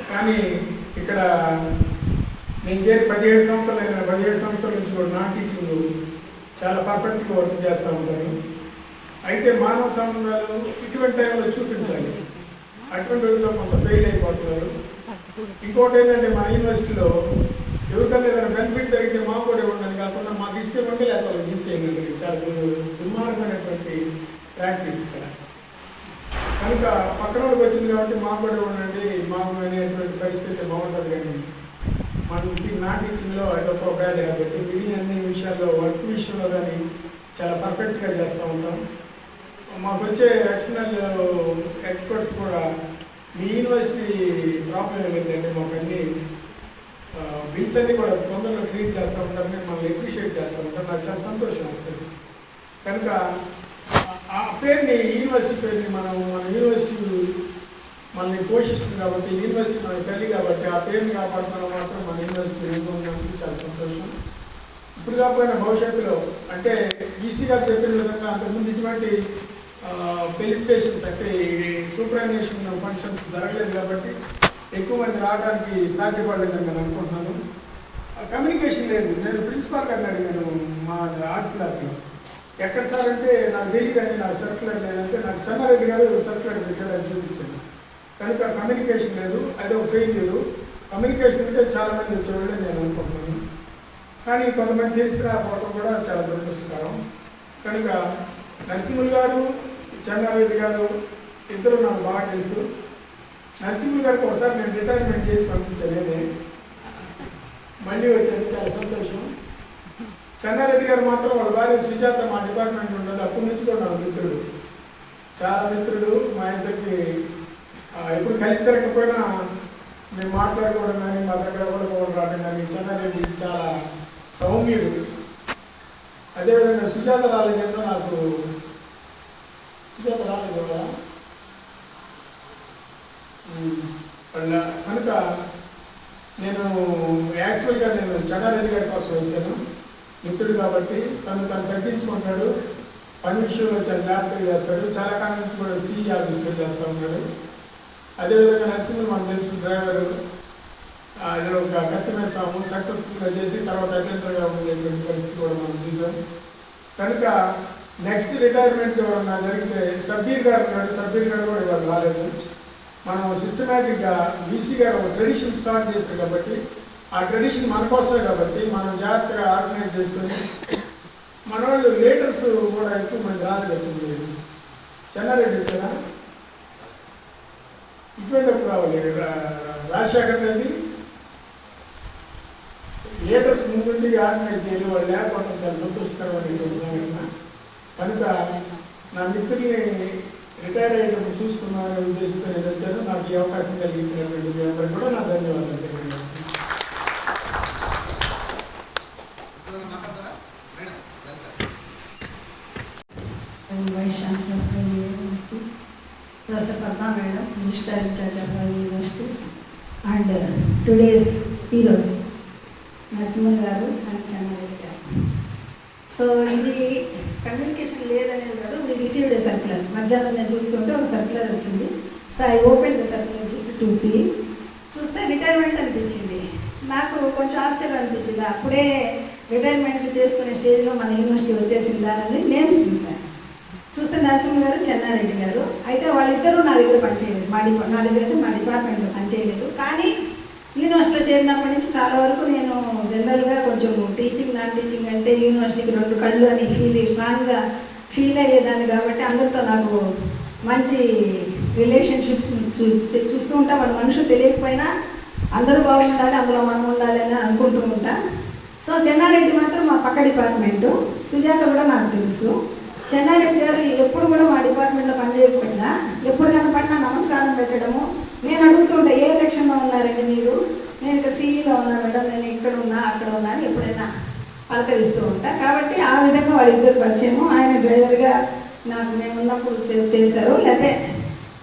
కానీ ఇక్కడ నేను చేరి 17 సంవత్సరాలు 17 సంవత్సరాల నుంచి కూడా నాన్ టీచింగ్ చాలా పర్ఫెక్ట్గా వర్క్ చేస్తూ ఉంటాను. అయితే మానవ సంబంధాలు ఇటువంటి టైంలో చూపించాలి. అటువంటి రోజుల్లో కొంత ఫెయిల్ అయిపోతున్నారు. ఇంకోటి ఏంటంటే మన యూనివర్సిటీలో ఎవరికైనా ఏదైనా బెనిఫిట్ జరిగితే మాకు కూడా ఇవ్వండి కాకుండా మాకు ఇస్తే ఉండి లేకపోతే మిస్ చేయగలిగి చాలా దుర్మార్గమైనటువంటి ప్రాక్టీస్ ఇక్కడ. కనుక పక్కన వాళ్ళకి వచ్చింది కాబట్టి మాకు కూడా ఇవ్వండి మాకు అనేటువంటి పరిస్థితి బాగుంటుంది. కానీ మనకి నాన్ టీచింగ్లో అదొక బ్యాడ్ కాబట్టి మిగిలిన అన్ని విషయాల్లో వర్క్ విషయంలో కానీ చాలా పర్ఫెక్ట్గా చేస్తూ ఉంటాం. మాకు వచ్చే ఎక్స్టర్నల్ ఎక్స్పర్ట్స్ కూడా మీ యూనివర్సిటీ ప్రాబ్లం ఏమైందంటే మాకు అన్ని బిల్స్ అన్నీ కూడా తొందరగా క్లియర్ చేస్తూ ఉంటారు. నేను మనల్ని అప్రిషియేట్ చేస్తూ ఉంటాను. నాకు చాలా సంతోషం వస్తుంది. కనుక ఆ పేరుని యూనివర్సిటీ పేరుని మన యూనివర్సిటీ మనల్ని పోషిస్తుంది కాబట్టి యూనివర్సిటీ మన తల్లి కాబట్టి ఆ పేరుని కాపాడుతున్న మాత్రం మన యూనివర్సిటీ ఉంటుందని చాలా సంతోషం. ఇప్పుడు కాకపోయినా భవిష్యత్తులో అంటే ఈసీ గారు చెప్పిన విధంగా అంతకుముందు ఇటువంటి ఫెలిసిటేషన్స్ అంటే సూపరైజేషన్ ఫంక్షన్స్ జరగలేదు కాబట్టి ఎక్కువ మంది రావడానికి సాధ్యపడలేదని నేను అనుకుంటున్నాను. కమ్యూనికేషన్ లేదు. నేను ప్రిన్సిపాల్ గారిని అడిగాను మా ఆర్ట్ క్లాస్లో, ఎక్కడ సార్ అంటే నాకు తెలియదండి, నాకు సర్క్యులర్ లేదంటే నాకు చెన్నారెడ్డి గారు సర్క్యులర్ పెట్టాడని చూపించాను. కనుక కమ్యూనికేషన్ లేదు, అది ఒక ఫెయిల్యూరు. కమ్యూనికేషన్ ఉంటే చాలామంది వచ్చేవాళ్ళని నేను అనుకుంటున్నాను. కానీ కొంతమంది తీసుకురాకపోవడం కూడా చాలా దురదృష్టకరం. కనుక నరసింహులు గారు చెన్నారెడ్డి గారు ఇద్దరు నాకు బాగా తెలుసు. నరసింహులు గారికి ఒకసారి నేను రిటైర్మెంట్ చేసి పంపించలేదే, మళ్ళీ వచ్చాను, చాలా సంతోషం. చెన్నారెడ్డి గారు మాత్రం వాళ్ళ భార్య సుజాత మా డిపార్ట్మెంట్ ఉండదు, అప్పటి నుంచి కూడా నాకు మిత్రుడు, చాలా మిత్రుడు. మా ఇద్దరికి ఎప్పుడు కలిసి తిరగకపోయినా మేము మాట్లాడుకోవడం కానీ మా దగ్గర కూడా రావడం కానీ చెన్నారెడ్డి చాలా సౌమ్యుడు. అదేవిధంగా సుజాత రాలేదేమో నాకు సుజాత రాలేదు కదా. కనుక నేను యాక్చువల్గా నేను చెన్నారెడ్డి గారి కోసం వచ్చాను, మిత్రుడు కాబట్టి. తను తగ్గించుకుంటాడు, పని విషయంలో చాలా జాగ్రత్తగా చేస్తాడు. చాలా కాలం నుంచి కూడా సిఈ ఆఫీస్లో చేస్తూ ఉన్నాడు. అదేవిధంగా నరసింహులు మనకు తెలుసు, డ్రైవరు. ఒక కత్తిమీద సాము సక్సెస్ఫుల్గా చేసి తర్వాత అటెండర్గా ఉండేటువంటి పరిస్థితి కూడా మనం చూసాం. కనుక నెక్స్ట్ రిటైర్మెంట్ ఎవరన్నా జరిగితే సబ్బీర్ గారు ఉన్నాడు, సబ్బీర్ గారు కూడా ఇవాళ రాలేదు. మనం సిస్టమేటిక్గా బీసీ గారు ఒక ట్రెడిషన్ స్టార్ట్ చేస్తారు కాబట్టి ఆ ట్రెడిషన్ మన కోసమే కాబట్టి మనం జాగ్రత్తగా ఆర్గనైజ్ చేసుకొని మన వాళ్ళు లీడర్స్ కూడా ఎక్కువ మంది రాలేదు. చెన్నారెడ్డి వచ్చారా, ఇటువంటి రావాలి. రాజశేఖర్ రెడ్డి లీడర్స్ ముందుండి ఆర్గనైజ్ చేయాలి, వాళ్ళు లేకపోవడం చాలా దురదృష్టకరమైనటువంటి సంఘటన. కనుక నా మిత్రుల్ని రిటైర్ అయ్యేటప్పుడు చూసుకున్నామనే ఉద్దేశంతో నేను వచ్చాను. నాకు ఈ అవకాశం కలిగించినటువంటి మీ అందరికీ కూడా నా ధన్యవాదాలు తెలియజేస్తాను. Vice chancellor of university Professor Padma Madam, Registrar in charge of our university, and today's heroes, Narasimhan Garu and Channareddy Garu. So, ఇది కమ్యూనికేషన్ లేదనేది కాదు, we received a circular. మధ్యాహ్నం నేను చూస్తుంటే ఒక సర్క్యులర్ వచ్చింది. So I open the circular to see. చూస్తే retirement అనిపించింది. నాకు కొంచెం ఆశ్చర్యం అనిపించింది. అప్పుడే రిటైర్మెంట్ చేసుకునే స్టేజ్లో మన యూనివర్సిటీ వచ్చేసిందా అని నేమ్స్ చూశాను. చూస్తే నరసింహ గారు, చెన్నారెడ్డి గారు. అయితే వాళ్ళిద్దరూ నా దగ్గర పనిచేయలేదు, నా దగ్గర మా డిపార్ట్మెంట్లో పనిచేయలేదు. కానీ యూనివర్సిటీలో చేరినప్పటి నుంచి చాలా వరకు నేను జనరల్గా కొంచెం టీచింగ్ నాన్ టీచింగ్ అంటే యూనివర్సిటీకి రెండు కళ్ళు అని స్ట్రాంగ్గా ఫీల్ అయ్యేదాన్ని. కాబట్టి అందరితో నాకు మంచి రిలేషన్షిప్స్ చూస్తూ ఉంటా. మన మనుషులు తెలియకపోయినా అందరూ బాగుండాలి, అందులో మనం ఉండాలి అని అనుకుంటూ ఉంటా. సో చెన్నారెడ్డి మాత్రం మా పక్క డిపార్ట్మెంటు, సుజాత కూడా నాకు తెలుసు. చెన్నారెడ్డి గారు ఎప్పుడు కూడా మా డిపార్ట్మెంట్లో పనిచేయకపోయినా ఎప్పుడు కనపడినా నమస్కారం పెట్టడము. నేను అడుగుతుంటా, ఏ సెక్షన్లో ఉన్నారండి మీరు? నేను ఇక్కడ సిఈలో ఉన్నా మేడం, నేను ఇక్కడ ఉన్నా అక్కడ ఉన్నా అని ఎప్పుడైనా పలకరిస్తూ ఉంటా. కాబట్టి ఆ విధంగా వాళ్ళిద్దరు పరిచయము. ఆయన డ్రైవర్గా నాకు నేను ఉన్నప్పుడు చేశారు, లేకపోతే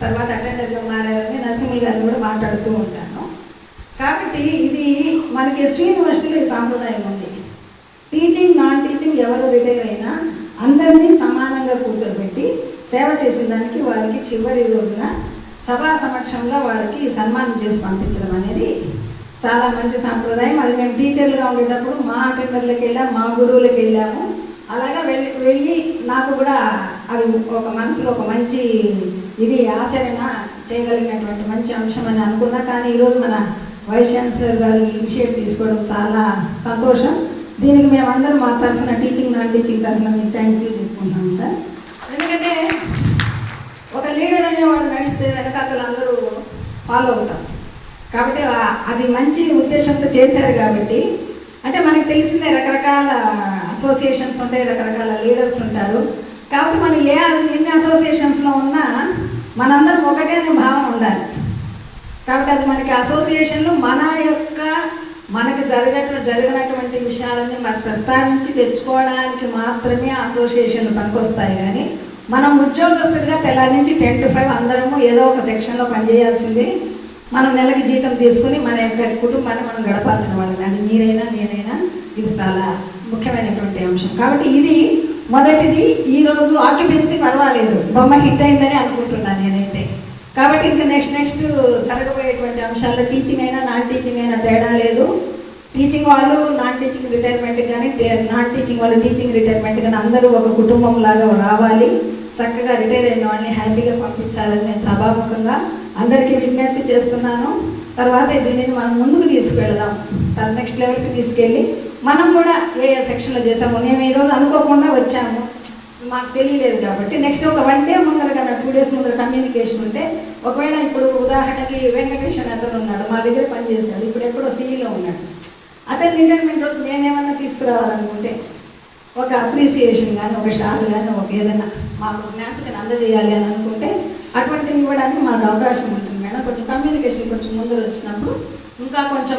తర్వాత అటెండర్గా మారారని నరసింహులు గారిని కూడా మాట్లాడుతూ ఉంటాను. కాబట్టి ఇది మనకి ఎస్వి యూనివర్సిటీలో ఈ సాంప్రదాయం ఉంది. టీచింగ్ నాన్ టీచింగ్ ఎవరు రిటైర్ అయినా అందరినీ సమానంగా కూర్చోబెట్టి సేవ చేసిన దానికి వారికి చివరి రోజున సభా సమక్షంలో వాళ్ళకి సన్మానం చేసి పంపించడం అనేది చాలా మంచి సాంప్రదాయం. అది మేము టీచర్లుగా ఉండేటప్పుడు మా అటెండర్లకు వెళ్ళాము, మా గురువులకు వెళ్ళాము. అలాగా వెళ్ళి నాకు కూడా అది ఒక మనసులో ఒక మంచి ఇది ఆచరణ చేయగలిగినటువంటి మంచి అంశం అని అనుకున్నా. కానీ ఈరోజు మన వైస్ ఛాన్సలర్ గారు ఇనిషియేటివ్ తీసుకోవడం చాలా సంతోషం. దీనికి మేమందరం మా తరఫున టీచింగ్ నాన్ టీచింగ్ తరఫున మీకు థ్యాంక్ యూ చెప్పుకుంటున్నాం సార్. ఎందుకంటే ఒక లీడర్ అనేవాడు నడిస్తే వెనకాతలు అందరూ ఫాలో అవుతారు. కాబట్టి అది మంచి ఉద్దేశంతో చేశారు. కాబట్టి అంటే మనకు తెలిసిందే రకరకాల అసోసియేషన్స్ ఉంటాయి, రకరకాల లీడర్స్ ఉంటారు. కాబట్టి మనం ఎన్ని అసోసియేషన్స్లో ఉన్నా మనందరం ఒకటే అనే భావం ఉండాలి. కాబట్టి అది మనకి అసోసియేషన్లు మనకు జరిగినటువంటి విషయాలన్నీ మరి ప్రస్తావించి తెచ్చుకోవడానికి మాత్రమే అసోసియేషన్లు పనికొస్తాయి. కానీ మనం ఉద్యోగస్తులుగా తెల్లారి నుంచి 10 to 5 అందరము ఏదో ఒక సెక్షన్లో పనిచేయాల్సిందే. మనం నెలకి జీతం తీసుకుని మన యొక్క కుటుంబాన్ని మనం గడపాల్సిన వాళ్ళని, అది మీరైనా నేనైనా, ఇది చాలా ముఖ్యమైనటువంటి అంశం. కాబట్టి ఇది మొదటిది. ఈరోజు ఆక్యుపెన్సీ పర్వాలేదు, బొమ్మ హిట్ అయిందని అనుకుంటున్నాను నేనైతే. కాబట్టి ఇంకా నెక్స్ట్ జరగబోయేటువంటి అంశాల్లో టీచింగ్ అయినా నాన్ టీచింగ్ అయినా తేడా లేదు. టీచింగ్ వాళ్ళు నాన్ టీచింగ్ రిటైర్మెంట్కి కానీ, నాన్ టీచింగ్ వాళ్ళు టీచింగ్ రిటైర్మెంట్ కానీ అందరూ ఒక కుటుంబం లాగా రావాలి. చక్కగా రిటైర్ అయిన వాళ్ళని హ్యాపీగా పంపించాలని నేను సభాముఖంగా అందరికీ విజ్ఞప్తి చేస్తున్నాను. తర్వాత దీనిని మనం ముందుకు తీసుకెళ్దాం, నెక్స్ట్ లెవెల్కి తీసుకెళ్ళి మనం కూడా ఏ సెక్షన్లో చేసాము. మేము ఈరోజు అనుకోకుండా వచ్చాము, మాకు తెలియలేదు. కాబట్టి నెక్స్ట్ ఒక 1 day ముందర కానీ 2 days ముందర కమ్యూనికేషన్ ఉంటే, ఒకవేళ ఇప్పుడు ఉదాహరణకి వెంకటేష్ అని అతను ఉన్నాడు, మా దగ్గర పనిచేశాడు, ఇప్పుడు ఎక్కడో సిఈలో ఉన్నాడు. అతను రిటైర్మెంట్ రోజు మేమేమన్నా తీసుకురావాలనుకుంటే ఒక అప్రిసియేషన్ కానీ, ఒక షాల్ కానీ, ఒక ఏదైనా మాకు జ్ఞాపకం అందజేయాలి అని అనుకుంటే అటువంటివి ఇవ్వడానికి మాకు అవకాశం ఉంటుంది మేడం. కొంచెం కమ్యూనికేషన్ కొంచెం ముందర వచ్చినప్పుడు ఇంకా కొంచెం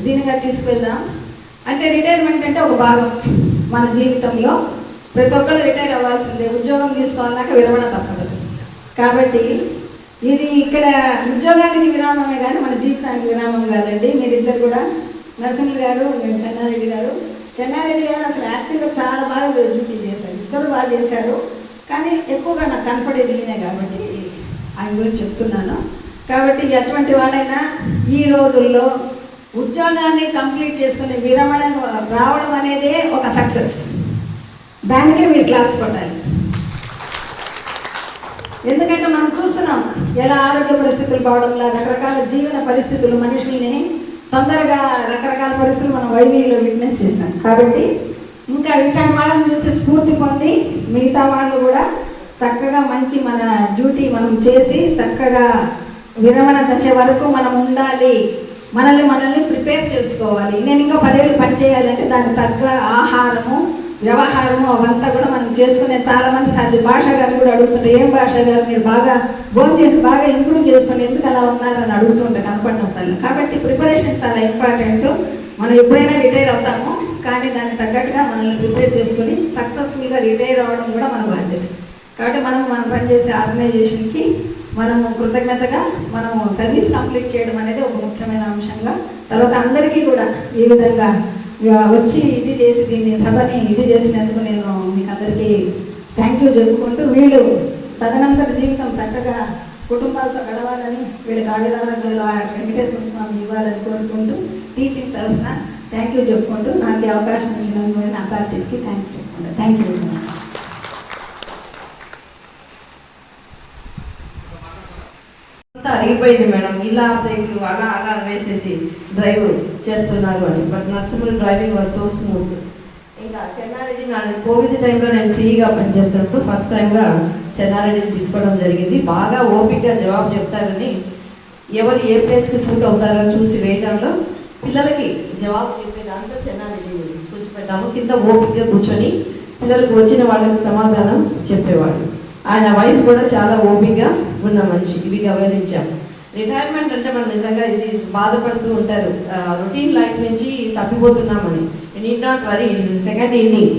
దీనిగా తీసుకెళ్దాం. అంటే రిటైర్మెంట్ అంటే ఒక భాగం మన జీవితంలో. ప్రతి ఒక్కరు రిటైర్ అవ్వాల్సిందే, ఉద్యోగం తీసుకోవాలన్నాక విరమణ తప్పదు. కాబట్టి ఇది ఇక్కడ ఉద్యోగానికి విరామమే కానీ మన జీవితానికి విరామం కాదండి. మీరిద్దరు కూడా నరసింహులు గారు, చెన్నారెడ్డి గారు అసలు యాక్టివ్గా చాలా బాగా డ్యూటీ చేశారు. ఇద్దరు బాగా చేశారు. కానీ ఎక్కువగా నాకు కనపడేది ఈయనే కాబట్టి ఆయన గురించి చెప్తున్నాను. కాబట్టి ఎటువంటి వాడైనా ఈ రోజుల్లో ఉద్యోగాన్ని కంప్లీట్ చేసుకుని విరమణ రావడం అనేదే ఒక సక్సెస్. దానికే మీరు క్లాప్స్ కొట్టాలి. ఎందుకంటే మనం చూస్తున్నాం ఎలా ఆరోగ్య పరిస్థితులు పోవడంలో, రకరకాల జీవన పరిస్థితులు మనుషుల్ని తొందరగా రకరకాల పరిస్థితులు మనం వైవీలో విట్నెస్ చేశాం. కాబట్టి ఇంకా ఇట్లాంటి వాళ్ళని చూసి స్ఫూర్తి పొంది మిగతా వాళ్ళు కూడా చక్కగా మంచి మన డ్యూటీ మనం చేసి చక్కగా విరమణ దశ వరకు మనం ఉండాలి. మనల్ని ప్రిపేర్ చేసుకోవాలి. నేను ఇంకా 10 ఏళ్ళు పనిచేయాలంటే దానికి తగ్గ ఆహారము, వ్యవహారము అవంతా కూడా మనం చేసుకునే. చాలామంది భాష గారు కూడా అడుగుతుంటారు, ఏం భాష గారు మీరు బాగా భోంచేసి బాగా ఇంప్రూవ్ చేసుకుని ఎందుకు అలా ఉన్నారని అడుగుతుంటే కనపడినప్పుడు. కాబట్టి ప్రిపరేషన్ చాలా ఇంపార్టెంట్. మనం ఎప్పుడైనా రిటైర్ అవుతాము, కానీ దానికి తగ్గట్టుగా మనల్ని ప్రిపేర్ చేసుకుని సక్సెస్ఫుల్గా రిటైర్ అవ్వడం కూడా మన బాధ్యత. కాబట్టి మనం పనిచేసే ఆర్గనైజేషన్కి మనము కృతజ్ఞతగా మనము సర్వీస్ కంప్లీట్ చేయడం అనేది ఒక ముఖ్యమైన అంశంగా, తర్వాత అందరికీ కూడా ఈ విధంగా వచ్చి ఇది చేసి దీన్ని సభని ఇది చేసినందుకు నేను మీకు అందరికీ థ్యాంక్ యూ చెప్పుకుంటూ, వీళ్ళు తదనంతర జీవితం చక్కగా కుటుంబాలతో గడవాలని, వీళ్ళకి ఆయుధాలలో వెంకటేశ్వర స్వామి ఇవ్వాలని కోరుకుంటూ టీచింగ్ తరఫున థ్యాంక్ యూ చెప్పుకుంటూ నాకు అవకాశం ఇచ్చినందుకు అథారిటీస్కి థ్యాంక్స్ చెప్పుకుంటా. Thank you very much. అరిగిపోయింది మేడం, ఇలా బ్రేక్లు అలా వేసేసి డ్రైవ్ చేస్తున్నారు అని. But Narsimhul driving was so smooth. ఇంకా చెన్నారెడ్డి కోవిడ్ టైంలో నేను సిఈగా పనిచేస్తున్నప్పుడు ఫస్ట్ టైంగా చెన్నారెడ్డిని తీసుకోవడం జరిగింది. బాగా ఓపికగా జవాబు చెప్తారని, ఎవరు ఏ ప్లేస్కి సూట్ అవుతారో చూసి వేయడంలో పిల్లలకి జవాబు చెప్పే దాంట్లో చెన్నారెడ్డిని కూర్చోపెట్టాము. కింద ఓపికగా కూర్చొని పిల్లలకు వచ్చిన వాళ్ళకి సమాధానం చెప్పేవాడు. ఆయన వైఫ్ కూడా చాలా ఓపికగా ఉన్న మనిషి. ఇవి గమనించాము. రిటైర్మెంట్ అంటే మనం నిజంగా ఇది బాధపడుతూ ఉంటారు, రొటీన్ లైఫ్ నుంచి తప్పిపోతున్నామని. Need not worry, it is second inning.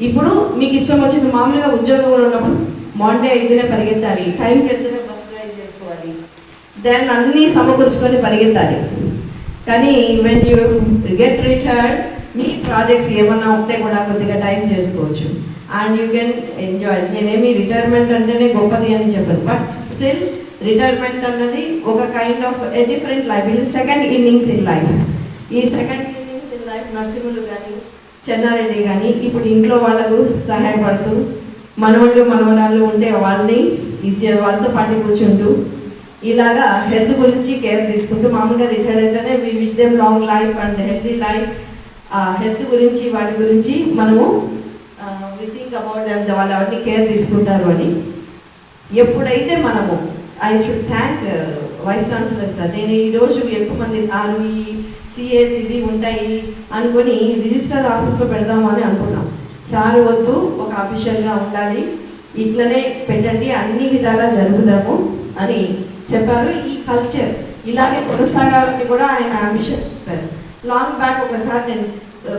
ఇప్పుడు మీకు ఇష్టం వచ్చింది. మామూలుగా ఉద్యోగంలో ఉన్నప్పుడు మార్నింగ్ 5నే పరిగెత్తాలి, టైంకి వెళ్తేనే బస్ డ్రైవ్ చేసుకోవాలి, దాన్ని అన్నీ సమకూర్చుకొని పరిగెత్తాలి. కానీ వెన్ యూ గెట్ రిటైర్డ్, మీ ప్రాజెక్ట్స్ ఏమన్నా ఉంటే కూడా కొద్దిగా టైం చేసుకోవచ్చు అండ్ యూ కెన్ ఎంజాయ్. నేనేమి రిటైర్మెంట్ అంటేనే గొప్పది అని చెప్పను, బట్ స్టిల్ రిటైర్మెంట్ అన్నది ఒక kind of a different life, it is second innings in life. ఈ second innings in life Narasimhulu కానీ చెన్నారెడ్డి కానీ ఇప్పుడు ఇంట్లో వాళ్ళకు సహాయపడుతూ, మనవళ్ళు మనవరాళ్ళు ఉంటే వాళ్ళని ఇచ్చే వాళ్ళతో పాటు కూర్చుంటూ ఇలాగా హెల్త్ గురించి కేర్ తీసుకుంటూ, మామూలుగా రిటైర్డ్ అయితేనే we wish them long life and healthy life. Health గురించి వాటి గురించి మనము వి థింక్ అబౌట్ దెమ్, వాళ్ళు అవన్నీ కేర్ తీసుకుంటారు అని. ఎప్పుడైతే మనము I should thank vice chancellor sir. నేను ఈరోజు ఎక్కువ మంది ఈ సిఏస్ ఇవి ఉంటాయి అనుకొని రిజిస్టర్ ఆఫీస్లో పెడదామని అనుకున్నాం. సార్ వద్దు, ఒక అఫీషియల్గా ఉండాలి, ఇట్లనే పెట్టండి, అన్ని విధాలా జరుగుదాము అని చెప్పారు. ఈ కల్చర్ ఇలాగే కొనసాగాలని కూడా ఆయన అంబిషన్ చెప్పారు. లాంగ్ బ్యాక్ ఒకసారి నేను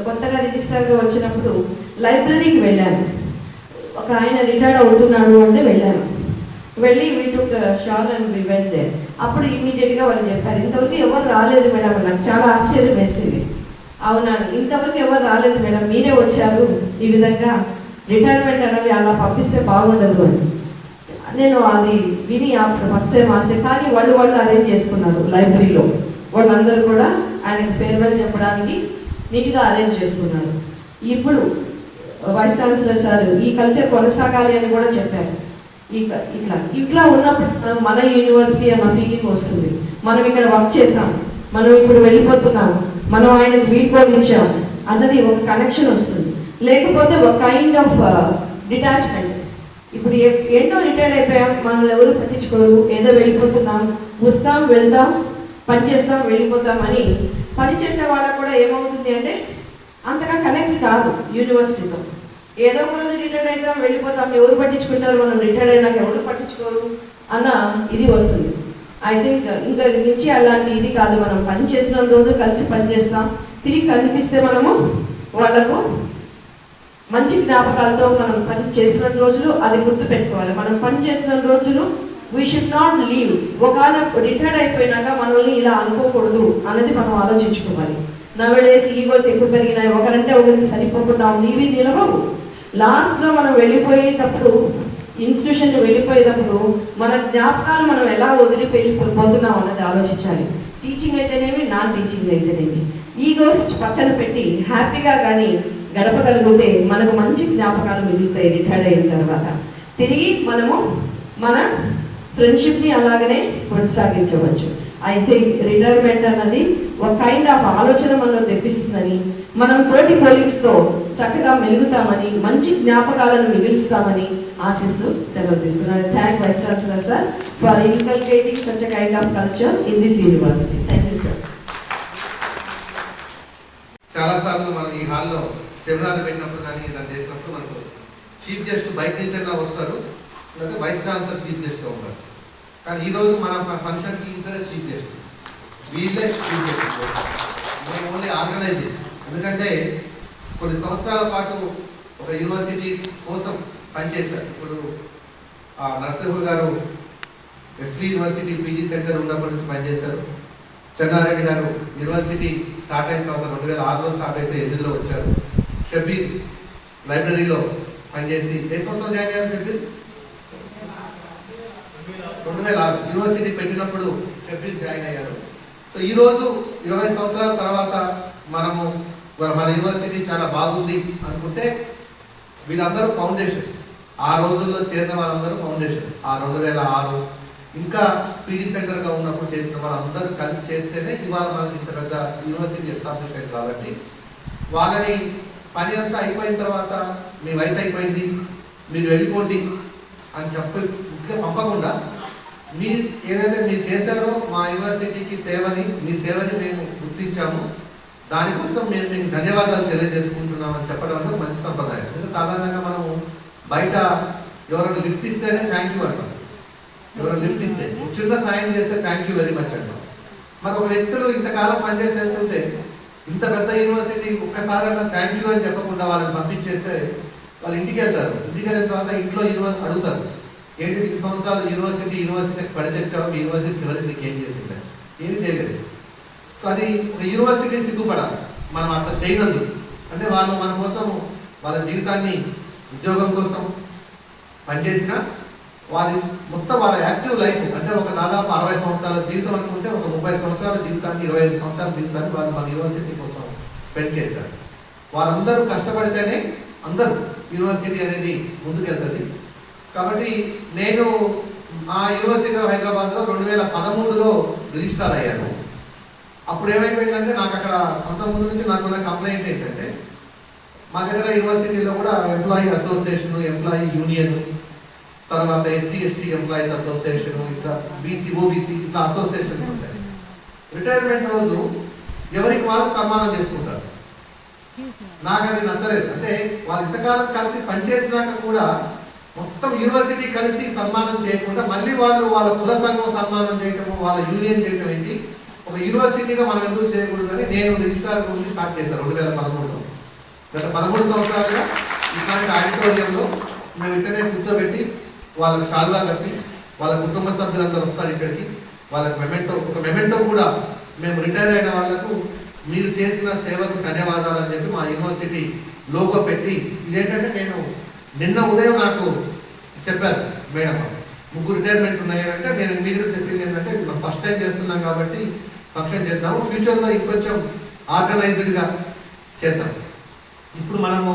కొత్తగా రిజిస్టర్గా వచ్చినప్పుడు లైబ్రరీకి వెళ్ళాను. ఒక ఆయన రిటైర్డ్ అవుతున్నాడు అంటే వెళ్ళాను. వెళ్ళి we took shawl and we went there. అప్పుడు ఇమ్మీడియట్గా వాళ్ళు చెప్పారు, ఇంతవరకు ఎవరు రాలేదు మేడం. నాకు చాలా ఆశ్చర్యం వేసింది. అవునా, ఇంతవరకు ఎవరు రాలేదు మేడం, మీరే వచ్చారు, ఈ విధంగా రిటైర్మెంట్ అనేవి అలా పంపిస్తే బాగుండదు అని. నేను అది విని అప్పుడు ఫస్ట్ టైం ఆశ్చర్యం. కానీ వాళ్ళు అరేంజ్ చేసుకున్నారు లైబ్రరీలో, వాళ్ళందరూ కూడా ఆయనకు ఫేర్వెల్ చెప్పడానికి నీట్గా అరేంజ్ చేసుకున్నారు. ఇప్పుడు వైస్ ఛాన్సలర్ సార్ ఈ కల్చర్ కొనసాగాలి అని కూడా చెప్పారు. ఇట్లా ఉన్నప్పుడు మన యూనివర్సిటీ అన్న ఫీలింగ్ వస్తుంది. మనం ఇక్కడ వర్క్ చేసాం, మనం ఇప్పుడు వెళ్ళిపోతున్నాం, మనం ఆయనకు వీడ్కోలు ఇచ్చాం అన్నది ఒక కనెక్షన్ వస్తుంది. లేకపోతే ఒక కైండ్ ఆఫ్ డిటాచ్మెంట్. ఇప్పుడు ఏంటో రిటైర్డ్ అయిపోయాం, మనల్ని ఎవరు పట్టించుకోరు, ఏదో వెళ్ళిపోతున్నాం, వస్తాం వెళ్తాం పని చేస్తాం వెళ్ళిపోతాం అని పని చేసే వాళ్ళకు కూడా ఏమవుతుంది అంటే అంతగా కనెక్ట్ కాదు యూనివర్సిటీతో. ఏదో ఒక రోజు రిటైర్డ్ అవుతాం వెళ్ళిపోతాం, ఎవరు పట్టించుకుంటారు, మనం రిటైర్డ్ అయినాక ఎవరు పట్టించుకోరు అన్న ఇది వస్తుంది. ఐ థింక్ ఇంకా నుంచి అలాంటి ఇది కాదు. మనం పని చేసిన రోజు కలిసి పని చేస్తాం, తిరిగి కనిపిస్తే మనము వాళ్ళకు మంచి జ్ఞాపకాలతో మనం పని చేసిన రోజులు అది గుర్తుపెట్టుకోవాలి. మనం పని చేసిన రోజులు వీ షుడ్ నాట్ లీవ్. ఒకవేళ రిటైర్డ్ అయిపోయినాక మనల్ని ఇలా అనుకోకూడదు అనేది మనం ఆలోచించుకోవాలి. నవడేస్ ఈగోస్ ఎక్కువ పెరిగినాయి, ఒకరంటే ఒకరికి సరిపోకుండా ఉంది, ఇవి నిలవవు. లాస్ట్లో మనం వెళ్ళిపోయేటప్పుడు, ఇన్స్టిట్యూషన్ వెళ్ళిపోయేటప్పుడు మన జ్ఞాపకాలు మనం ఎలా వదిలిపోతున్నాం అన్నది ఆలోచించాలి. టీచింగ్ అయితేనేమి, నాన్ టీచింగ్ అయితేనేమి, ఈగోస్ పక్కన పెట్టి హ్యాపీగా కానీ గడపగలిగితే మనకు మంచి జ్ఞాపకాలు మిగులుతాయి. రిటైర్డ్ అయిన తర్వాత తిరిగి మనము మన ఫ్రెండ్షిప్ని అలాగనే కొనసాగించవచ్చు. ఐ థింక్ రిటైర్మెంట్ అన్నది ఒక కైండ్ ఆఫ్ ఆలోచన మనలో తెప్పిస్తుందని, మనం తోటి కొలీగ్స్తో చక్కగా మెలుగుతామని, మంచి జ్ఞాపకాలను మిగులుస్తామని ఆశిస్తూ సెలవు తీసుకున్నాను. Thank vice chancellor sir for inculcating such a kind of culture in this university. Thank you sir. చాలాసార్లు మనం ఈ హాల్లో సెమినార్ పెట్టినప్పుడు కానీ ఇలా చేసినప్పుడు మనకు చీఫ్ గెస్ట్ బయట నుంచైనా వస్తారు, లేకపోతే వైస్ ఛాన్సలర్ చీఫ్ గెస్ట్గా ఉంటారు. కానీ ఈరోజు మన ఫంక్షన్కి ఇద్దరే చీఫ్ గెస్ట్, వీళ్ళే చీఫ్ గెస్ట్. మేము ఓన్లీ ఆర్గనైజింగ్. ఎందుకంటే కొన్ని సంవత్సరాల పాటు ఒక యూనివర్సిటీ కోసం పనిచేశారు. ఇప్పుడు నరసింహులు గారు ఎస్వి యూనివర్సిటీ పీజీ సెంటర్ ఉన్నప్పటి నుంచి పనిచేశారు. చెన్నారెడ్డి గారు యూనివర్సిటీ స్టార్ట్ అయిన తర్వాత 2006లో స్టార్ట్ అయితే 2008లో వచ్చారు. షబ్బీర్ లైబ్రరీలో పనిచేసి ఏ సంవత్సరం జాయిన్ అయ్యారు? షబ్బీర్ 2006 యూనివర్సిటీ పెట్టినప్పుడు షబ్బీర్ జాయిన్ అయ్యారు. సో ఈరోజు 20 సంవత్సరాల తర్వాత మనము మన యూనివర్సిటీ చాలా బాగుంది అనుకుంటే వీళ్ళందరూ ఫౌండేషన్. ఆ రోజుల్లో చేరిన వాళ్ళందరూ ఫౌండేషన్. ఆ 2006 ఇంకా పీజీ సెంటర్గా ఉన్నప్పుడు చేసిన వాళ్ళందరూ కలిసి చేస్తేనే ఇవాళ మనకి ఇంత పెద్ద యూనివర్సిటీ ఎస్టాబ్లిష్ అయింది. కాబట్టి వాళ్ళని పని అంతా అయిపోయిన తర్వాత మీ వయసు అయిపోయింది మీరు వెళ్ళిపోండి అని చెప్పి పంపకుండా, మీరు ఏదైతే మీరు చేశారో మా యూనివర్సిటీకి సేవని, మీ సేవని మేము గుర్తించాము, దానికోసం మేము మీకు ధన్యవాదాలు తెలియజేసుకుంటున్నామని చెప్పడం అంటే మంచి సంప్రదాయం. ఎందుకంటే సాధారణంగా మనము బయట ఎవరైనా లిఫ్ట్ ఇస్తేనే థ్యాంక్ యూ అంటాం. ఎవరైనా లిఫ్ట్ ఇస్తే చిన్న సాయం చేస్తే థ్యాంక్ యూ వెరీ మచ్ అంటాం. మరి ఒక వ్యక్తులు ఇంతకాలం పనిచేసి వెళ్తుంటే ఇంత పెద్ద యూనివర్సిటీ ఒక్కసారి అట్లా థ్యాంక్ యూ అని చెప్పకుండా వాళ్ళని పంపించేస్తే వాళ్ళు ఇంటికి వెళ్తారు. ఇంటికి వెళ్ళిన తర్వాత ఇంట్లో అడుగుతారు, ఏంటి 2 సంవత్సరాలు యూనివర్సిటీకి పడిచొచ్చావు, మీ యూనివర్సిటీ చివరికి నీకు ఏం చేసిందా? ఏమి చేయలేదు. సో అది ఒక యూనివర్సిటీ సిగ్గుపడాలి మనం అట్లా చేయనందుకు. అంటే వాళ్ళు మన కోసం వాళ్ళ జీవితాన్ని ఉద్యోగం కోసం పనిచేసిన వారి మొత్తం వాళ్ళ యాక్టివ్ లైఫ్ అంటే ఒక దాదాపు 60 సంవత్సరాల జీవితం అనుకుంటే ఒక 30 సంవత్సరాల జీవితాన్ని 25 సంవత్సరాల జీవితాన్ని వాళ్ళు మన యూనివర్సిటీ కోసం స్పెండ్ చేశారు. వారందరూ కష్టపడితేనే అందరూ యూనివర్సిటీ అనేది ముందుకెళ్తుంది. కాబట్టి నేను ఆ యూనివర్సిటీ ఆఫ్ హైదరాబాద్లో 2013లో రిజిస్టర్ అయ్యాను. అప్పుడు ఏమైపోయిందంటే నాకు అక్కడ అంతకుముందు నుంచి నాకున్న కంప్లైంట్ ఏంటంటే మా దగ్గర యూనివర్సిటీలో కూడా ఎంప్లాయీ అసోసియేషన్, ఎంప్లాయీ యూనియన్, తర్వాత SC/ST ఎంప్లాయీస్ అసోసియేషన్, ఇట్లా BC OBC ఇట్లా అసోసియేషన్స్ ఉంటాయి. రిటైర్మెంట్ రోజు ఎవరికి వాళ్ళు సన్మానం చేసుకుంటారు. నాకు అది నచ్చలేదు. అంటే వాళ్ళు ఇంతకాలం కలిసి పనిచేసినాక కూడా మొత్తం యూనివర్సిటీ కలిసి సన్మానం చేయకుండా మళ్ళీ వాళ్ళు వాళ్ళ కుల సంఘం సన్మానం చేయటము, వాళ్ళ యూనియన్ చేయటం ఏంటి, ఒక యూనివర్సిటీగా మనం ఎందుకు చేయకూడదు అని నేను రిజిస్ట్రార్ గురించి స్టార్ట్ చేశాను 2013లో. గత 13 సంవత్సరాలుగా ఇట్లాంటి ఆడిటోరియంలో మేము ఇక్కడనే కూర్చోబెట్టి వాళ్ళకి షాల్వా కట్టి వాళ్ళ కుటుంబ సభ్యులందరూ వస్తారు ఇక్కడికి. వాళ్ళకి ఒక మెమెంటో కూడా మేము రిటైర్ అయిన వాళ్ళకు మీరు చేసిన సేవకు ధన్యవాదాలు అని చెప్పి మా యూనివర్సిటీ లోగో పెట్టి, ఇదేంటంటే నేను నిన్న ఉదయం నాకు చెప్పారు మేడం 3 రిటైర్మెంట్ ఉన్నాయి అంటే మీరు చెప్పింది ఏంటంటే మనం ఫస్ట్ టైం చేస్తున్నాం కాబట్టి ఫంక్షన్ చేద్దాము, ఫ్యూచర్లో ఇంకొంచెం ఆర్గనైజ్డ్గా చేద్దాం. ఇప్పుడు మనము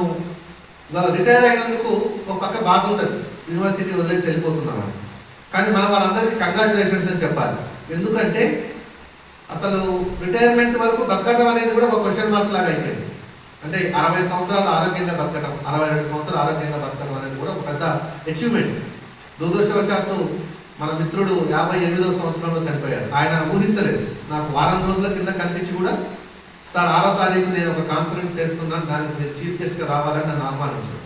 ఇవాళ రిటైర్ అయినందుకు ఒక పక్క బాధ ఉంటుంది, యూనివర్సిటీ వదిలేసి వెళ్ళిపోతున్నామని. కానీ మనం వాళ్ళందరికీ కంగ్రాచులేషన్స్ అని చెప్పాలి. ఎందుకంటే అసలు రిటైర్మెంట్ వరకు బతకడం అనేది కూడా ఒక క్వశ్చన్ మార్క్ లాగా అయిపోయింది. అంటే 60 సంవత్సరాలు ఆరోగ్యంగా బతకడం, 62 సంవత్సరాలు ఆరోగ్యంగా బతకడం అనేది కూడా ఒక పెద్ద అచీవ్మెంట్. దురదృష్టవశాత్తు మన మిత్రుడు 58వ సంవత్సరంలో చనిపోయారు. ఆయన ఊహించలేదు. నాకు వారం రోజుల కింద కనిపించి కూడా సార్ 6వ తారీఖు నేను ఒక కాన్ఫరెన్స్ చేస్తున్నాను, దానికి మీరు చీఫ్ గెస్ట్గా రావాలని నన్ను ఆహ్వానించాడు.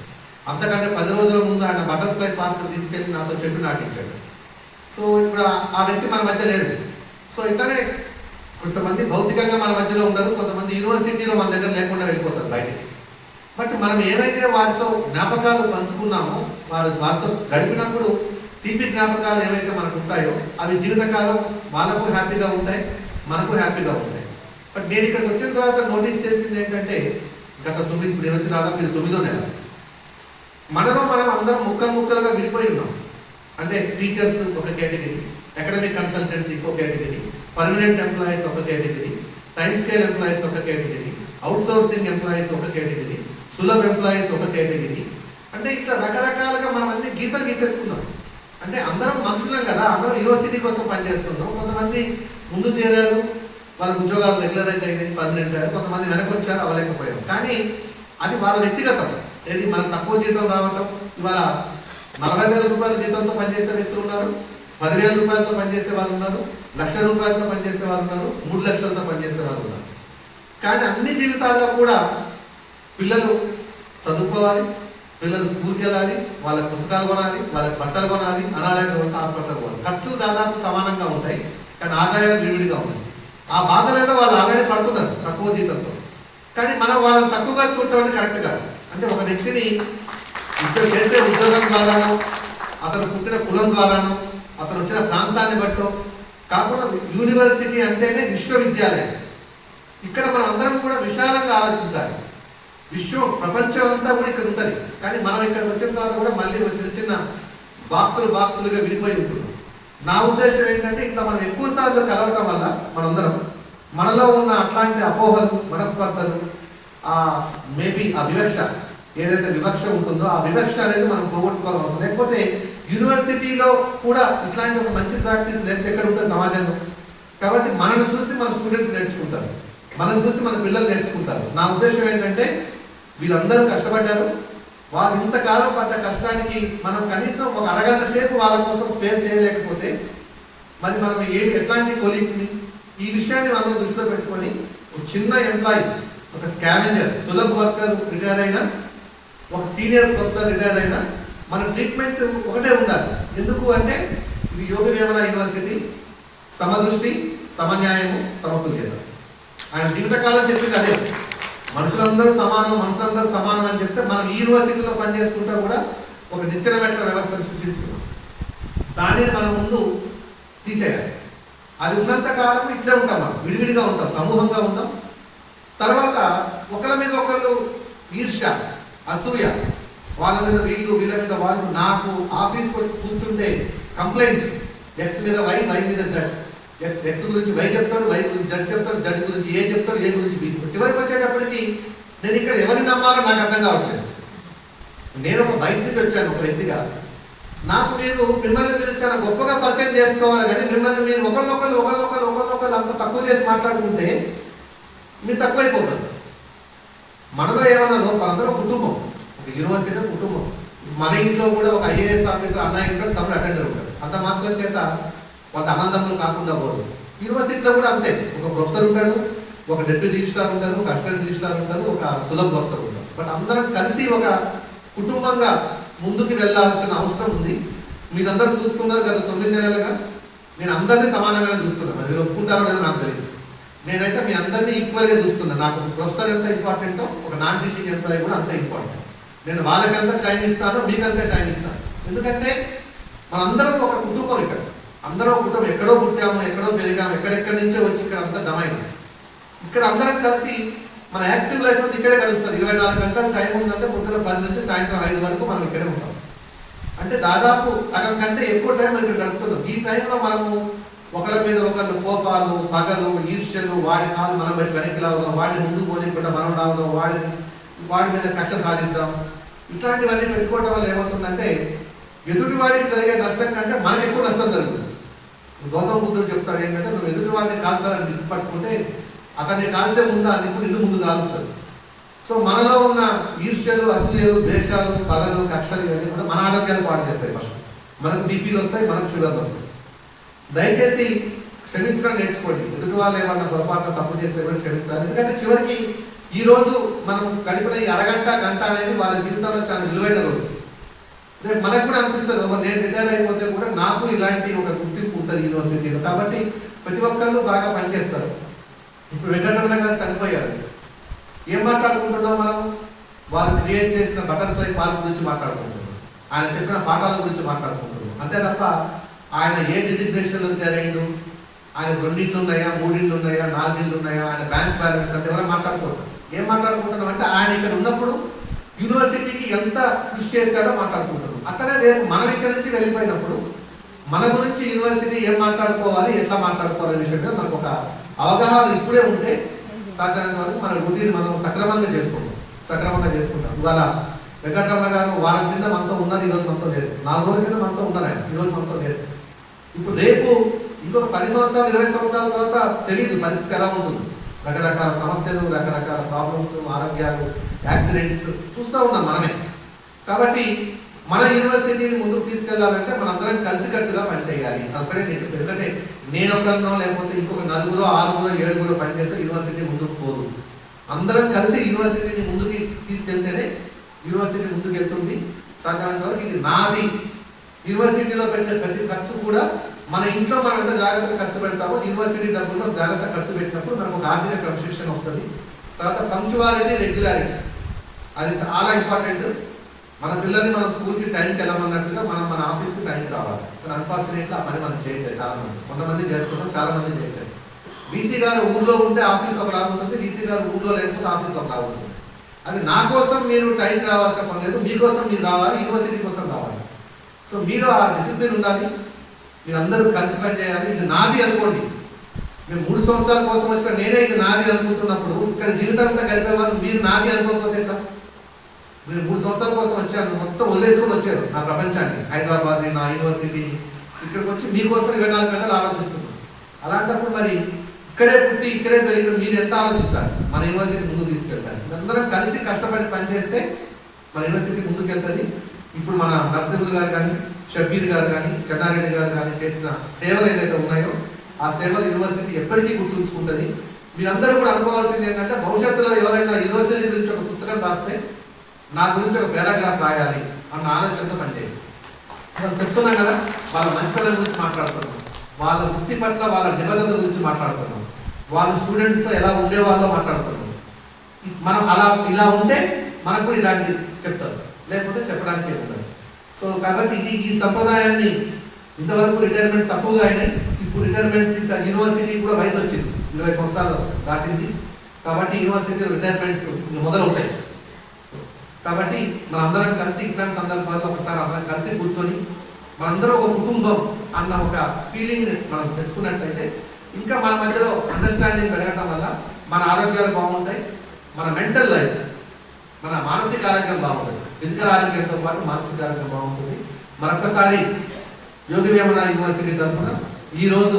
అంతకంటే 10 రోజుల ముందు ఆయన బటర్ఫ్లై పార్క్ తీసుకెళ్ళి నాతో చెట్టు నాటించాడు. సో ఇప్పుడు ఆ వ్యక్తి మన మధ్య లేరు. సో ఇట్లానే కొంతమంది భౌతికంగా మన మధ్యలో ఉండరు, కొంతమంది యూనివర్సిటీలో మన దగ్గర లేకుండా వెళ్ళిపోతారు బయటికి. బట్ మనం ఏవైతే వారితో జ్ఞాపకాలు పంచుకున్నామో, వారితో గడిపినప్పుడు తీపి జ్ఞాపకాలు ఏవైతే మనకు ఉంటాయో అవి జీవితకాలం వాళ్ళకు హ్యాపీగా ఉంటాయి, మనకు హ్యాపీగా ఉంటాయి. బట్ నేను ఇక్కడికి వచ్చిన తర్వాత నోటీస్ చేసింది ఏంటంటే గత 9 నేను వచ్చిన దాదాపు ఇది 9వ నెల, మనలో మనం అందరం ముక్కలుగా విడిపోయి ఉన్నాం. అంటే టీచర్స్ ఒక కేటగిరీ, అకాడమిక్ కన్సల్టెన్సీ ఇంకో కేటగిరీ, పర్మనెంట్ ఎంప్లాయీస్ ఒక కేటగిరీ, టైమ్ స్కేల్ ఎంప్లాయీస్ ఒక కేటగిరీ, అవుట్ సోర్సింగ్ ఎంప్లాయీస్ ఒక కేటగిరీ, సులభ ఎంప్లాయీస్ ఒక కేటగిరీ. అంటే ఇట్లా రకరకాలుగా మనం అన్ని గీతలు గీసేసుకున్నాం. అంటే అందరం మనుషులం కదా, అందరం యూనివర్సిటీ కోసం పనిచేస్తున్నాం. కొంతమంది ముందు చేరారు, వాళ్ళకి ఉద్యోగాలు రెగ్యులరైజ్ అయినాయి, పర్మనెంట్ అయ్యారు. కొంతమంది వెనక్కి వచ్చారు, అవ్వలేకపోయారు. కానీ అది వాళ్ళ వ్యక్తిగతం. ఏది మనకు తక్కువ జీతం రావటం, ఇవాళ 40,000 రూపాయల జీతంతో పనిచేసే వ్యక్తులు ఉన్నారు, 10,000 రూపాయలతో పనిచేసే వాళ్ళు ఉన్నారు, 1,00,000 రూపాయలతో పనిచేసే వాళ్ళు ఉన్నారు, 3 లక్షలతో పనిచేసే వాళ్ళు ఉన్నారు. కానీ అన్ని జీవితాల్లో కూడా పిల్లలు చదువుకోవాలి, పిల్లలు స్కూల్కి వెళ్ళాలి, వాళ్ళకి పుస్తకాలు కొనాలి, వాళ్ళకి బట్టలు కొనాలి, అనారోగ్య వ్యవస్థ హాస్పిటల్కి పోవాలి. ఖర్చులు దాదాపు సమానంగా ఉంటాయి, కానీ ఆదాయాలు విడివిడిగా ఉన్నాయి. ఆ బాధలేదో వాళ్ళు ఆల్రెడీ పడుతున్నారు తక్కువ జీతంతో. కానీ మనం వాళ్ళని తక్కువగా చూడటం అనేది కరెక్ట్ కాదు. అంటే ఒక వ్యక్తిని ఇద్దరు చేసే ఉద్యోగం ద్వారానో, అతను పుట్టిన కులం ద్వారానో, అతను వచ్చిన ప్రాంతాన్ని బట్టో కాకుండా యూనివర్సిటీ అంటేనే విశ్వవిద్యాలయం. ఇక్కడ మనం అందరం కూడా విశాలంగా ఆలోచించాలి. ప్రపంచం అంతా కూడా ఇక్కడ ఉంటుంది, కానీ మనం ఇక్కడికి వచ్చిన తర్వాత కూడా మళ్ళీ చిన్న చిన్న బాక్సులుగా విడిపోయి ఉంటున్నాం. నా ఉద్దేశం ఏంటంటే ఇట్లా మనం ఎక్కువ సార్లు కలవటం వల్ల మనందరం మనలో ఉన్న అట్లాంటి అపోహలు, మనస్పర్ధలు, మేబీ ఆ వివక్ష ఏదైతే వివక్ష ఉంటుందో ఆ వివక్ష అనేది మనం పోగొట్టుకోవాల్సి వస్తుంది. లేకపోతే యూనివర్సిటీలో కూడా ఇట్లాంటి ఒక మంచి ప్రాక్టీస్ లేకపోతే ఎక్కడ ఉంటుంది సమాజంలో. కాబట్టి మనల్ని చూసి మన స్టూడెంట్స్ నేర్చుకుంటారు, మనం చూసి మన పిల్లలు నేర్చుకుంటారు. నా ఉద్దేశం ఏంటంటే వీళ్ళందరూ కష్టపడ్డారు, వాళ్ళు ఇంతకాలం పడ్డ కష్టానికి మనం కనీసం ఒక అరగంట సేపు వాళ్ళ కోసం స్పేర్ చేయలేకపోతే మరి మనం ఎట్లాంటి కొలీగ్స్ని ఈ విషయాన్ని మనం దృష్టిలో పెట్టుకొని ఒక చిన్న ఎంప్లాయీ, ఒక స్కావెంజర్, సులభ వర్కర్ రిటైర్ అయినా, ఒక సీనియర్ ప్రొఫెసర్ రిటైర్ అయినా మన ట్రీట్మెంట్ ఒకటే ఉండాలి. ఎందుకు అంటే ఇది యోగ వేమన యూనివర్సిటీ, సమదృష్టి, సమన్యాయము, సమతుల్యత. ఆయన జీవితకాలం చెప్పింది అదే, మనుషులందరూ సమానం అని చెప్తే మనం ఈ యూనివర్సిటీలో పనిచేసుకుంటా కూడా ఒక నిచ్చెన మెట్ల వ్యవస్థను సృష్టించుకున్నాం. దానిని మనం ముందు తీసేయాలి. అది ఉన్నంత కాలం ఇట్లే ఉంటాం, మనం విడివిడిగా ఉంటాం, సమూహంగా ఉంటాం. తర్వాత ఒకళ్ళ మీద ఒకళ్ళు ఈర్ష్య, అసూయ, వాళ్ళ మీద వీళ్ళ మీద వాళ్ళు. నాకు ఆఫీస్ కూర్చుంటే కంప్లైంట్స్ ఎక్స్ మీద వై మీద జడ్, ఎక్స్ గురించి వై చెప్తాడు, వై గురించి జడ్ చెప్తాడు, జడ్ గురించి ఏ చెప్తాడు, ఏ గురించి బి. చివరికి వచ్చేటప్పటికి నేను ఇక్కడ ఎవరిని నమ్మాలో నాకు అర్థం కావట్లేదు. నేను ఒక బయట నుంచి వచ్చాను ఒక వ్యక్తిగా. నాకు మిమ్మల్ని మీరు చాలా గొప్పగా పరిచయం చేసుకోవాలి, కానీ మిమ్మల్ని మీరు ఒకళ్ళొకళ్ళు అంత తక్కువ చేసి మాట్లాడుకుంటే మీరు తక్కువైపోతారు. మనలో ఏమన్నా మనందరం కుటుంబం, ఒక యూనివర్సిటీ కుటుంబం. మన ఇంట్లో కూడా ఒక ఐఏఎస్ ఆఫీసర్ అన్నయ్య ఉంటాడు, తమ్ముడు అటెండర్ ఉంటాడు. అంత మాత్రం చేత వాళ్ళ అనందములు కాకుండా పోదు. యూనివర్సిటీలో కూడా అంతే, ఒక ప్రొఫెసర్ ఉంటాడు, ఒక డెప్యూటీ రిజిస్ట్రార్ ఉంటారు, ఒక అసిస్టెంట్ రిజిస్ట్రార్ ఉంటారు, ఒక సులభ భక్తులు ఉంటారు. బట్ అందరం కలిసి ఒక కుటుంబంగా ముందుకు వెళ్ళాల్సిన అవసరం ఉంది. మీరందరూ చూస్తున్నారు కదా 9 నెలలుగా నేను అందరినీ సమానంగానే చూస్తున్నాను. మీరు ఒప్పుకుంటారో లేదో నాకు తెలియదు. నేనైతే మీ అందరినీ ఈక్వల్గా చూస్తున్నాను. నాకు ప్రొఫెసర్ ఎంత ఇంపార్టెంటో ఒక నాన్ టీచింగ్ ఎంప్లాయీ కూడా అంత ఇంపార్టెంట్. నేను వాళ్ళకంతా టైం ఇస్తాను, మీకంతా టైం ఇస్తాను. ఎందుకంటే మనందరం ఒక కుటుంబం. ఇక్కడ అందరం ఒక కుటుంబం. ఎక్కడో పుట్టాము, ఎక్కడో పెరిగాము, ఎక్కడెక్కడి నుంచో వచ్చి ఇక్కడ అంతా జమ అయినాం. ఇక్కడ అందరం కలిసి మన యాక్టివ్ లైఫ్ అంతా ఇక్కడే గడుస్తుంది. 24 గంటలు టైం ఉందంటే పొద్దున 10 నుంచి సాయంత్రం 5 వరకు మనం ఇక్కడే ఉంటాం. అంటే దాదాపు సగం కంటే ఎక్కువ టైం ఇక్కడ గడుపుతున్నాం. ఈ టైంలో మనము ఒకళ్ళ మీద ఒకళ్ళు కోపాలు, పగలు, ఈర్ష్యలు, వాడి కాలు మనం బట్టి వెనక్కి లావుదాం, వాడిని ముందుకు పోనీకుండా మనం రావుదాం, వాడి మీద కక్ష సాధిద్దాం, ఇట్లాంటివన్నీ పెట్టుకోవడం వల్ల ఏమవుతుందంటే ఎదుటి వాడికి జరిగే నష్టం కంటే మనకు ఎక్కువ నష్టం జరుగుతుంది. గౌతమ బుద్ధుడు చెప్తాడు ఏంటంటే, నువ్వు ఎదుటి వాడిని కాల్చాలని నిప్పు పట్టుకుంటే అతన్ని కాల్చే ముందు ఆ నిప్పు నిన్ను ముందు కాలుస్తుంది. సో మనలో ఉన్న ఈర్ష్యలు, అసూయలు, ద్వేషాలు, పగలు, కక్షలు ఇవన్నీ కూడా మన ఆరోగ్యాలు పాడు చేస్తాయి. ఫస్ట్ మనకు బీపీలు వస్తాయి, మనకు షుగర్లు వస్తాయి. దయచేసి క్షమించడం నేర్చుకోండి. ఎదుటి వాళ్ళు ఏమన్నా పొరపాటున తప్పు చేస్తే కూడా క్షమించాలి. ఎందుకంటే చివరికి ఈ రోజు మనం గడిపిన ఈ అరగంట గంట అనేది వాళ్ళ జీవితంలో చాలా విలువైన రోజు. రేపు మనకు కూడా అనిపిస్తుంది, నేను రిటైర్ అయిపోతే కూడా నాకు ఇలాంటి ఒక గుర్తింపు ఉంటుంది యూనివర్సిటీలో. కాబట్టి ప్రతి ఒక్కళ్ళు బాగా పనిచేస్తారు. ఇప్పుడు వెంకటరమణ గారు చనిపోయారు. ఏం మాట్లాడుకుంటున్నాం మనం? వారు క్రియేట్ చేసిన బటర్ఫ్లై పార్క్ గురించి మాట్లాడుకుంటున్నాం, ఆయన చెప్పిన పాఠాల గురించి మాట్లాడుకుంటున్నాం. అంతే తప్ప ఆయన ఏ డిజిగ్నేషన్లో చేరేయండు, ఆయన 2 ఇళ్ళు ఉన్నాయా, 3 ఇళ్ళు ఉన్నాయా, 4 ఇళ్ళు ఉన్నాయా, ఆయన బ్యాంక్ బ్యాలెన్స్ అంత ఎవరైనా మాట్లాడుకుంటాం. ఏం మాట్లాడుకుంటున్నాం అంటే ఆయన ఇక్కడ ఉన్నప్పుడు యూనివర్సిటీకి ఎంత కృషి చేశాడో మాట్లాడుకుంటున్నాం. అక్కడే రేపు మనం ఇక్కడి నుంచి వెళ్ళిపోయినప్పుడు మన గురించి యూనివర్సిటీ ఏం మాట్లాడుకోవాలి, ఎట్లా మాట్లాడుకోవాలి విషయం మీద మనకు ఒక అవగాహన ఇప్పుడే ఉంటే సాధ్యమైనంత వరకు మన డ్యూటీని మనం సక్రమంగా చేసుకుంటాం. ఇవాళ వెంకటరమణ గారు వారం కింద మనతో ఉన్నారు, ఈరోజు మనతో లేదు. 4 రోజుల కింద మనతో ఉన్నారు ఆయన, ఈరోజు మనతో లేదు. ఇప్పుడు రేపు ఇంకొక 10 సంవత్సరాలు 20 సంవత్సరాల తర్వాత తెలియదు పరిస్థితి ఎలా ఉంటుంది. రకరకాల సమస్యలు, రకరకాల ప్రాబ్లమ్స్, ఆరోగ్యాలు, యాక్సిడెంట్స్ చూస్తూ ఉన్నాం మనమే. కాబట్టి మన యూనివర్సిటీని ముందుకు తీసుకెళ్లాలంటే మనందరం కలిసికట్టుగా పనిచేయాలి. అక్కడే ఎందుకంటే నేను ఒకరినో లేకపోతే ఇంకొక 4, 6, 7 పనిచేస్తే యూనివర్సిటీ ముందుకు పోదు. అందరం కలిసి యూనివర్సిటీని ముందుకు తీసుకెళ్తేనే యూనివర్సిటీ ముందుకు వెళ్తుంది. సాధ్యమైనంత వరకు ఇది నాది. యూనివర్సిటీలో పెట్టే ప్రతి ఖర్చు కూడా మన ఇంట్లో మనం ఎంత జాగ్రత్తగా ఖర్చు పెడతామో యూనివర్సిటీ డబ్బుల్లో జాగ్రత్తగా ఖర్చు పెట్టినప్పుడు మనకు ఒక ఆర్థిక క్రమశిక్షణ వస్తుంది. తర్వాత పంక్చువాలిటీ, రెగ్యులారిటీ అది చాలా ఇంపార్టెంట్. మన పిల్లల్ని మనం స్కూల్కి టైంకి వెళ్ళమన్నట్టుగా మన ఆఫీస్కి టైంకి రావాలి. కానీ అన్ఫార్చునేట్లీ ఆ పని మనం చేయట్లేదు. చాలామంది, కొంతమంది చేస్తున్నాం, చాలామంది చేయట్లేదు. వీసీ గారు ఊర్లో ఉంటే ఆఫీస్ ఒకలా ఉంటుంది, వీసీ గారు ఊర్లో లేకపోతే ఆఫీస్లో ఒకలా ఉంటుంది. అది నా కోసం మీరు టైంకి రావాల్సిన పని లేదు, మీకోసం మీరు రావాలి, యూనివర్సిటీ కోసం రావాలి. సో మీరు ఆ డిసిప్లిన్ ఉండాలి, మీరందరూ కలిసి పని చేయాలి. ఇది నాది అనుకోండి. మేము 3 సంవత్సరాల కోసం వచ్చిన నేనే ఇది నాది అనుకుంటున్నప్పుడు ఇక్కడ జీవితం అంతా గడిపేవాళ్ళు మీరు నాది అనుకోకపోతే ఎట్లా? నేను 3 సంవత్సరాల కోసం వచ్చాను, మొత్తం వదిలేసుకొని వచ్చాను నా ప్రపంచాన్ని, హైదరాబాద్, నా యూనివర్సిటీని. ఇక్కడికి వచ్చి మీకోసం 24 గంటలు ఆలోచిస్తున్నాను. అలాంటప్పుడు మరి ఇక్కడే పుట్టి ఇక్కడే పెరిగిన మీరు ఎంత ఆలోచించాలి మన యూనివర్సిటీ ముందుకు తీసుకెళ్తారు. అందరం కలిసి కష్టపడి పనిచేస్తే మన యూనివర్సిటీ ముందుకు వెళ్తుంది. ఇప్పుడు మన నర్సింహులు గారు కానీ, షబ్బీర్ గారు కానీ, చెన్నారెడ్డి గారు కానీ చేసిన సేవలు ఏదైతే ఉన్నాయో ఆ సేవలు యూనివర్సిటీ ఎప్పటికీ గుర్తుంచుకుంటుంది. మీరందరూ కూడా అనుకోవాల్సింది ఏంటంటే భవిష్యత్తులో ఎవరైనా యూనివర్సిటీ గురించి ఒక పుస్తకం రాస్తే నా గురించి ఒక పారాగ్రాఫ్ రాయాలి అన్న ఆలోచనతో పనిచేయండి. మనం చెప్తున్నాం కదా, వాళ్ళ మంచితనం గురించి మాట్లాడుతున్నాం, వాళ్ళ వృత్తి పట్ల వాళ్ళ నిబద్ధత గురించి మాట్లాడుతున్నాం, వాళ్ళ స్టూడెంట్స్తో ఎలా ఉండేవాళ్ళో మాట్లాడుతున్నాం. మనం ఇలా ఉంటే మనకు కూడా ఇలాంటివి చెప్తారు, లేకపోతే చెప్పడానికి ఉండదు. సో కాబట్టి ఈ సంప్రదాయాన్ని ఇంతవరకు రిటైర్మెంట్స్ తక్కువగా అయినాయి. ఇప్పుడు రిటైర్మెంట్స్ ఇంకా యూనివర్సిటీ కూడా వయసు వచ్చింది, 20 సంవత్సరాలు దాటింది. కాబట్టి యూనివర్సిటీ రిటైర్మెంట్స్ మొదలవుతాయి. కాబట్టి మనందరం కలిసి ఇట్లాంటి సందర్భాల్లో ఒకసారి అందరం కలిసి కూర్చొని మనందరం ఒక కుటుంబం అన్న ఒక ఫీలింగ్ని మనం తెచ్చుకున్నట్లయితే ఇంకా మన మధ్యలో అండర్స్టాండింగ్ పెరగటం వల్ల మన ఆరోగ్యాలు బాగుంటాయి, మన మెంటల్ లైఫ్, మన మానసిక ఆరోగ్యం బాగుంటుంది. ఫిజికల్ ఆరోగ్యంతో పాటు మానసిక ఆరోగ్యం బాగుంటుంది. మరొకసారి యోగి వేమన యూనివర్సిటీ తరఫున ఈరోజు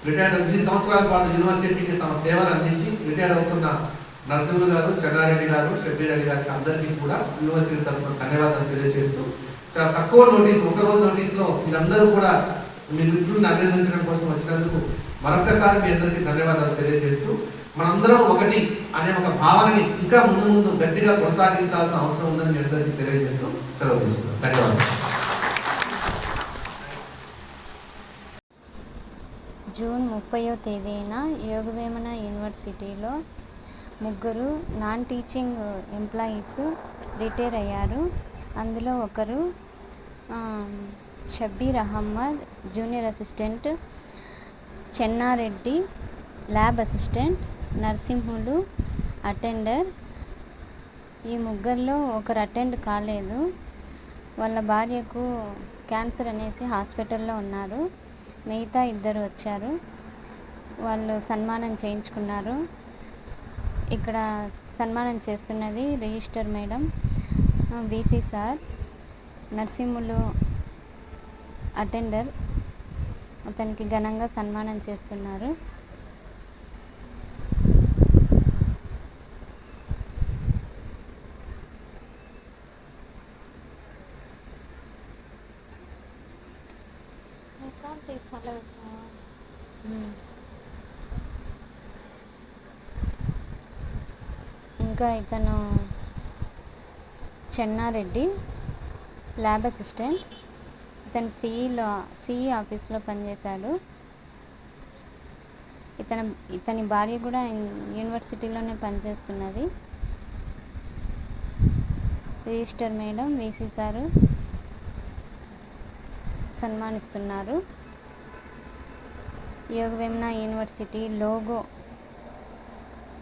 రిటైర్ 8 సంవత్సరాల పాటు యూనివర్సిటీకి తమ సేవలు అందించి రిటైర్ అవుతున్న నరసింహులు గారు, చెన్నారెడ్డి గారు, షబ్బీర్ అలీ గారికి అందరికీ కూడా యూనివర్సిటీ తరఫున ధన్యవాదాలు తెలియజేస్తూ, చాలా తక్కువ నోటీస్, ఒకరోజు నోటీస్లో మీరందరూ కూడా మీ మిత్రులను అభినందించడం కోసం వచ్చినందుకు మరొకసారి మీ అందరికీ ధన్యవాదాలు తెలియజేస్తూ, మనందరం ఒకటి అనే ఒక భావనని ఇంకా ముందు ముందు గట్టిగా కొనసాగించాల్సిన అవసరం ఉందని మీ అందరికీ తెలియజేస్తూ సెలవు తీసుకుంటాం. ధన్యవాదాలు. జూన్ 30వ తేదీన యోగవేమన యూనివర్సిటీలో 3 నాన్ టీచింగ్ ఎంప్లాయీస్ రిటైర్ అయ్యారు. అందులో ఒకరు Shabbir Ahmed junior assistant, Chennareddy lab assistant, Narasimhulu attender. ఈ 3లో ఒకరు అటెండ్ కాలేదు. వాళ్ళ భార్యకు క్యాన్సర్ అనేసి హాస్పిటల్లో ఉన్నారు. మిగతా 2 వచ్చారు. వాళ్ళు సన్మానం చేయించుకున్నారు. ఇక్కడ సన్మానం చేస్తున్నది registrar madam, VC sir. Narasimhulu attender, అతనికి ఘనంగా సన్మానం చేస్తున్నారు. ఇంకా ఇతను చెన్నారెడ్డి ల్యాబ్ అసిస్టెంట్. ఇతను సిఈ ఆఫీస్లో పనిచేశాడు. ఇతని భార్య కూడా యూనివర్సిటీలోనే పనిచేస్తున్నది. రిజిస్టర్ మేడం, వీసీ సారు సన్మానిస్తున్నారు. యోగవేమన యూనివర్సిటీ లోగో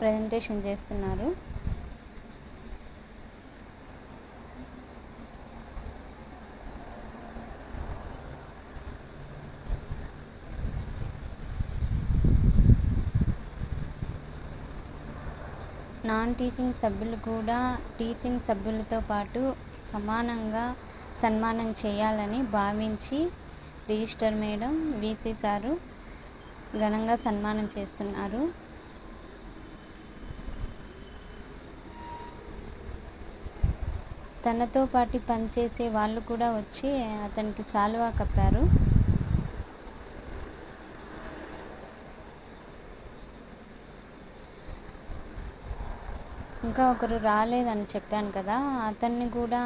ప్రజెంటేషన్ చేస్తున్నారు. నాన్ టీచింగ్ సభ్యులు కూడా టీచింగ్ సభ్యులతో పాటు సమానంగా సన్మానం చేయాలని భావించి రిజిస్టర్ మేడం, వీసీ సారు ఘనంగా సన్మానం చేస్తున్నారు. తనతో పాటు పనిచేసే వాళ్ళు కూడా వచ్చి అతనికి శాలువా కప్పారు. ఇంకా ఒకరు రాలేదని చెప్పాను కదా, అతన్ని కూడా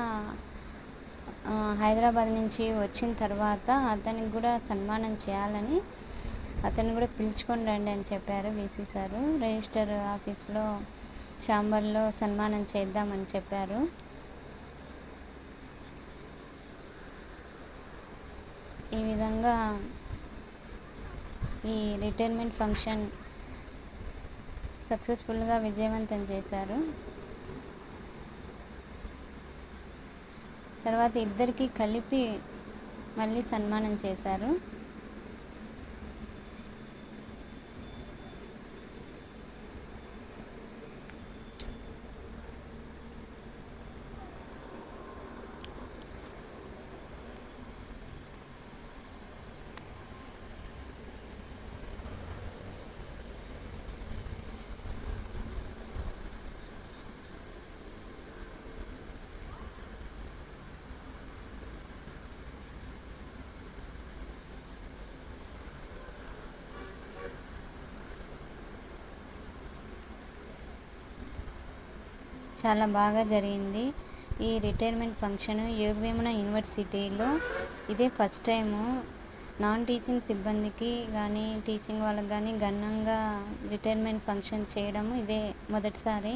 హైదరాబాద్ నుంచి వచ్చిన తర్వాత అతనికి కూడా సన్మానం చేయాలని అతన్ని కూడా పిలుచుకొని రండి అని చెప్పారు బీసీ సారు. రిజిస్టర్ ఆఫీస్లో ఛాంబర్లో సన్మానం చేద్దామని చెప్పారు. ఈ విధంగా ఈ రిటైర్మెంట్ ఫంక్షన్ సక్సెస్ఫుల్గా విజయవంతం చేశారు. తర్వాత ఇద్దరికి కలిపి మళ్ళీ సన్మానం చేశారు. చాలా బాగా జరిగింది ఈ రిటైర్మెంట్ ఫంక్షన్ యోగవేమన యూనివర్సిటీలో. ఇదే ఫస్ట్ టైము నాన్ టీచింగ్ సిబ్బందికి కానీ టీచింగ్ వాళ్ళకి కానీ ఘనంగా రిటైర్మెంట్ ఫంక్షన్ చేయడము ఇదే మొదటిసారి.